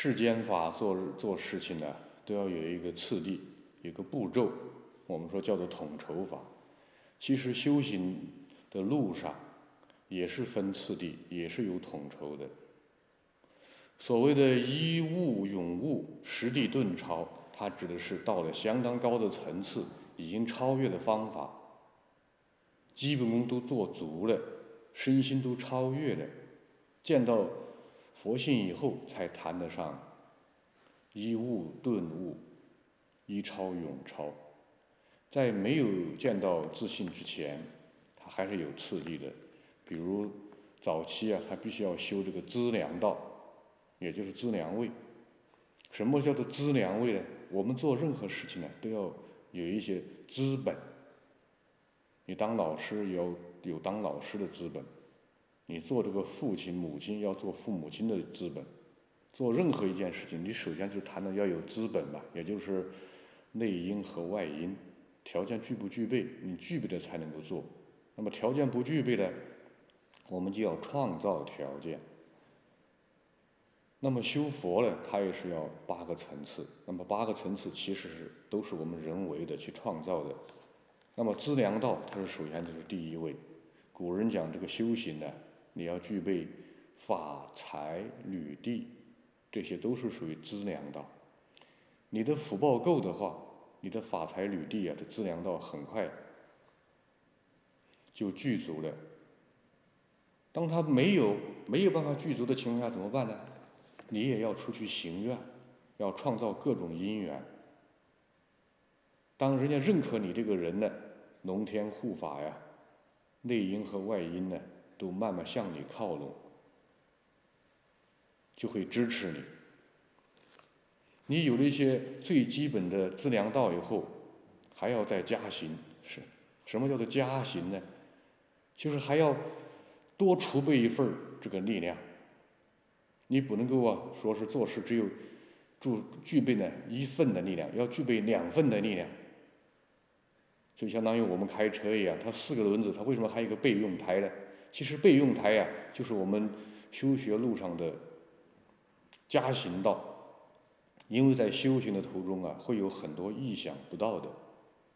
世间法做事情呢，都要有一个次第，有一个步骤，我们说叫做统筹法。其实修行的路上也是分次第，也是有统筹的。所谓的依物永物、实地顿超，它指的是到了相当高的层次，已经超越的方法，基本功都做足了，身心都超越了，见到佛性以后，才谈得上依物顿悟、依超永超。在没有见到自信之前，它还是有次第的。比如早期他必须要修这个资粮道，也就是资粮位。什么叫做资粮位呢？我们做任何事情呢，都要有一些资本。你当老师也要有当老师的资本，你做这个父亲母亲要做父母亲的资本。做任何一件事情，你首先就谈到要有资本吧，也就是内因和外因，条件具不具备，你具备的才能够做。那么条件不具备的，我们就要创造条件。那么修佛呢，它也是要8个层次。那么8个层次其实都是我们人为的去创造的。那么资粮道，它是首先就是第一位。古人讲这个修行呢，你要具备法财履地，这些都是属于资粮道。你的福报够的话，你的法财履地这资粮道很快就具足了。当他没有办法具足的情况下怎么办呢？你也要出去行愿，要创造各种因缘。当人家认可你这个人呢，龙天护法内因和外因呢，都慢慢向你靠拢，就会支持你。你有了一些最基本的资粮道以后，还要再加行。什么叫做加行呢？就是还要多储备一份这个力量。你不能够说是做事只有具备呢1份的力量，要具备2份的力量。就相当于我们开车一样，它4个轮子，它为什么还有一个备用胎呢？其实备用胎就是我们修学路上的加行道。因为在修行的途中会有很多意想不到的，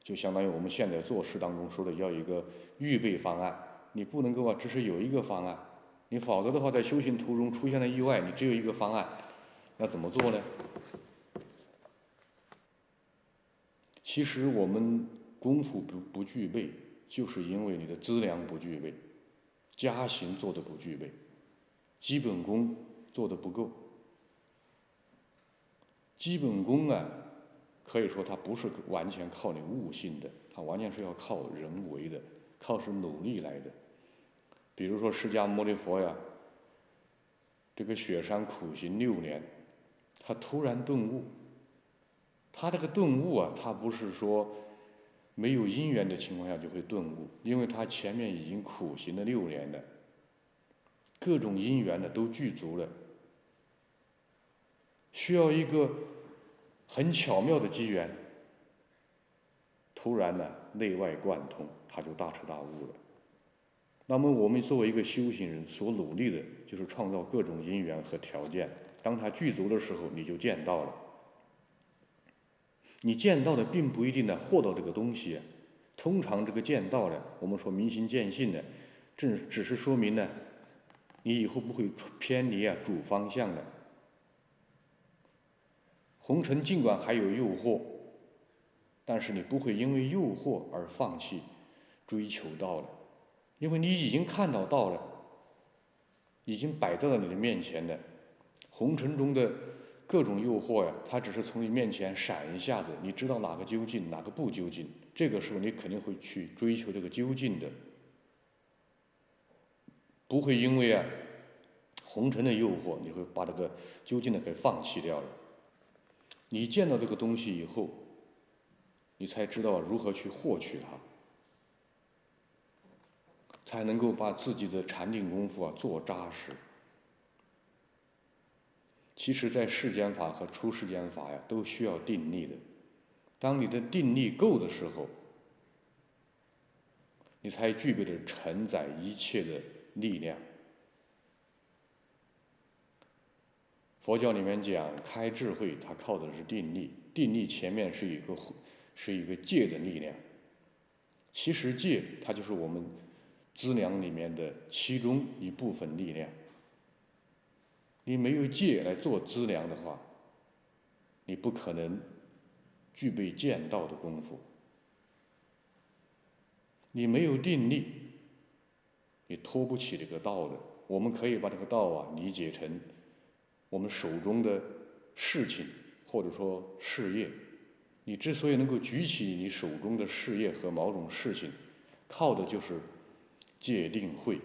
就相当于我们现在做事当中说的要有一个预备方案。你不能够只是有一个方案，你否则的话，在修行途中出现了意外，你只有一个方案，那怎么做呢？其实我们功夫不具备，就是因为你的资粮不具备，加行做的不具备，基本功做的不够。基本功可以说它不是完全靠你悟性的，它完全是要靠人为的，靠是努力来的。比如说释迦牟尼佛这个雪山苦行6年，他突然顿悟。他这个顿悟他不是说没有因缘的情况下就会顿悟，因为他前面已经苦行了6年了，各种因缘都具足了，需要一个很巧妙的机缘，突然内外贯通，他就大彻大悟了。那么我们作为一个修行人，所努力的就是创造各种因缘和条件。当他具足的时候，你就见到了。你见到的并不一定获到这个东西，通常这个见到了，我们说明心见性的，只是说明你以后不会偏离主方向的。红尘尽管还有诱惑，但是你不会因为诱惑而放弃追求道了，因为你已经看到道了，已经摆在了你的面前的。红尘中的各种诱惑它只是从你面前闪一下子，你知道哪个究竟，哪个不究竟，这个时候你肯定会去追求这个究竟的，不会因为红尘的诱惑，你会把这个究竟的给放弃掉了。你见到这个东西以后，你才知道如何去获取它，才能够把自己的禅定功夫做扎实。其实在世间法和出世间法都需要定力的。当你的定力够的时候，你才具备了承载一切的力量。佛教里面讲开智慧，它靠的是定力，定力前面是一个戒的力量。其实戒它就是我们资粮里面的其中一部分力量。你没有戒来做资粮的话，你不可能具备见道的功夫。你没有定力，你托不起这个道的。我们可以把这个道理解成我们手中的事情，或者说事业。你之所以能够举起你手中的事业和某种事情，靠的就是戒定慧。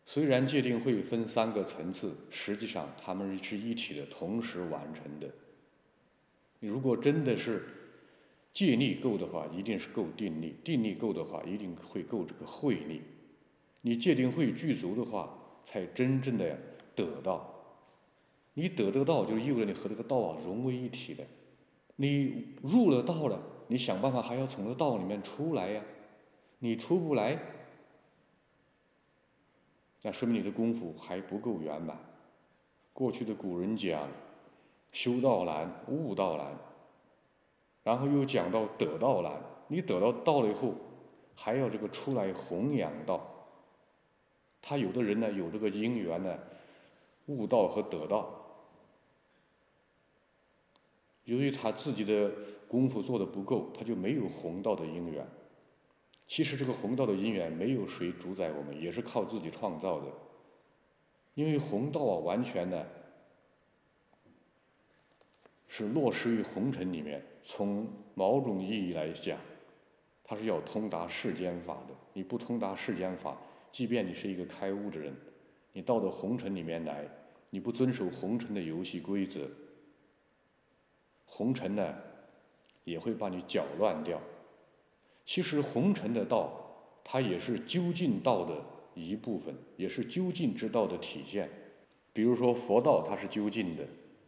虽然戒定慧分3个层次，实际上它们是一体的，同时完成的。你如果真的是戒力够的话，一定是够定力；定力够的话，一定会够这个慧力。你戒定慧具足的话，才真正的得到。你得这个道，就意味着你和这个道融为一体的。你入了道了，你想办法还要从这个道里面出来呀。你出不来，那说明你的功夫还不够圆满。过去的古人讲修道难，悟道难，然后又讲到得道难。你得到道了以后，还要这个出来弘扬道。他有的人呢，有这个因缘呢，悟道和得道。由于他自己的功夫做得不够，他就没有弘道的因缘。其实这个弘道的因缘没有谁主宰我们，也是靠自己创造的。因为弘道完全呢是落实于红尘里面，从某种意义来讲，它是要通达世间法的。你不通达世间法，即便你是一个开悟的人，你到了红尘里面来，你不遵守红尘的游戏规则，红尘呢也会把你搅乱掉。其实红尘的道，它也是究竟道的一部分，也是究竟之道的体现。比如说佛道它是究竟的，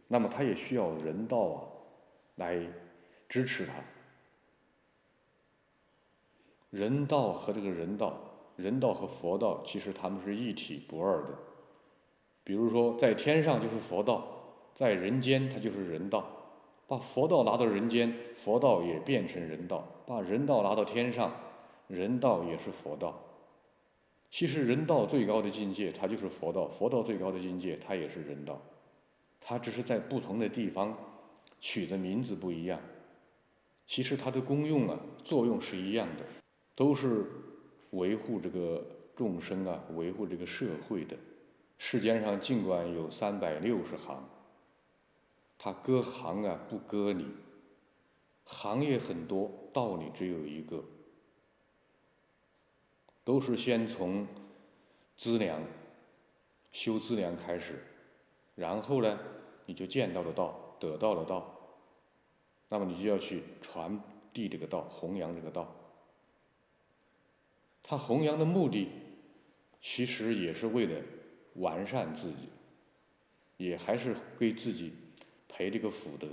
那么它也需要人道来支持它。人道和这个人道和佛道其实它们是一体不二的。比如说在天上就是佛道，在人间它就是人道。把佛道拿到人间，佛道也变成人道；把人道拿到天上，人道也是佛道。其实人道最高的境界，它就是佛道；佛道最高的境界，它也是人道。它只是在不同的地方取的名字不一样，其实它的功用作用是一样的，都是维护这个众生维护这个社会的。世间上尽管有360行，它割行不割理，行业很多，道理只有一个，都是先从资粮修资粮开始，然后呢你就见到了道，得到了道，那么你就要去传递这个道，弘扬这个道。他弘扬的目的其实也是为了完善自己，也还是给自己培这个福德。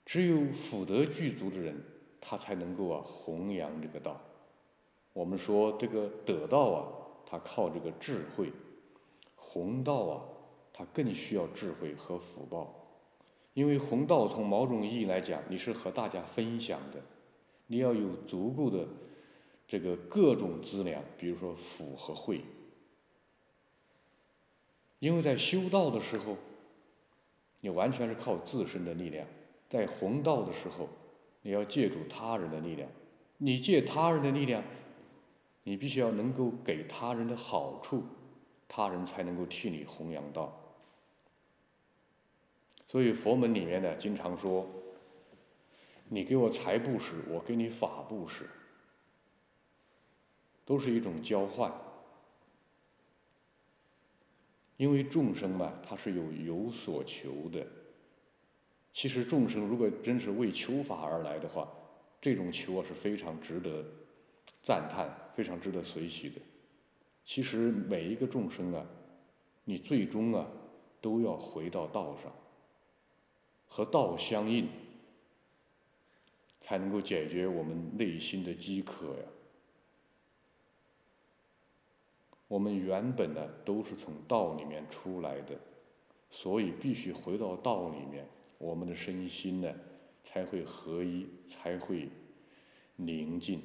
只有福德具足的人，他才能够弘扬这个道。我们说这个得道他靠这个智慧；弘道他更需要智慧和福报。因为弘道从某种意义来讲，你是和大家分享的，你要有足够的这个各种资粮，比如说福和慧。因为在修道的时候，你完全是靠自身的力量；在弘道的时候，你要借助他人的力量。你借他人的力量，你必须要能够给他人的好处，他人才能够替你弘扬道。所以佛门里面呢，经常说，你给我财布施，我给你法布施，都是一种交换。因为众生他是有所求的。其实众生如果真是为求法而来的话，这种求是非常值得赞叹，非常值得随喜的。其实每一个众生你最终都要回到道上，和道相应，才能够解决我们内心的饥渴呀。我们原本呢都是从道里面出来的，所以必须回到道里面，我们的身心呢才会合一，才会宁静。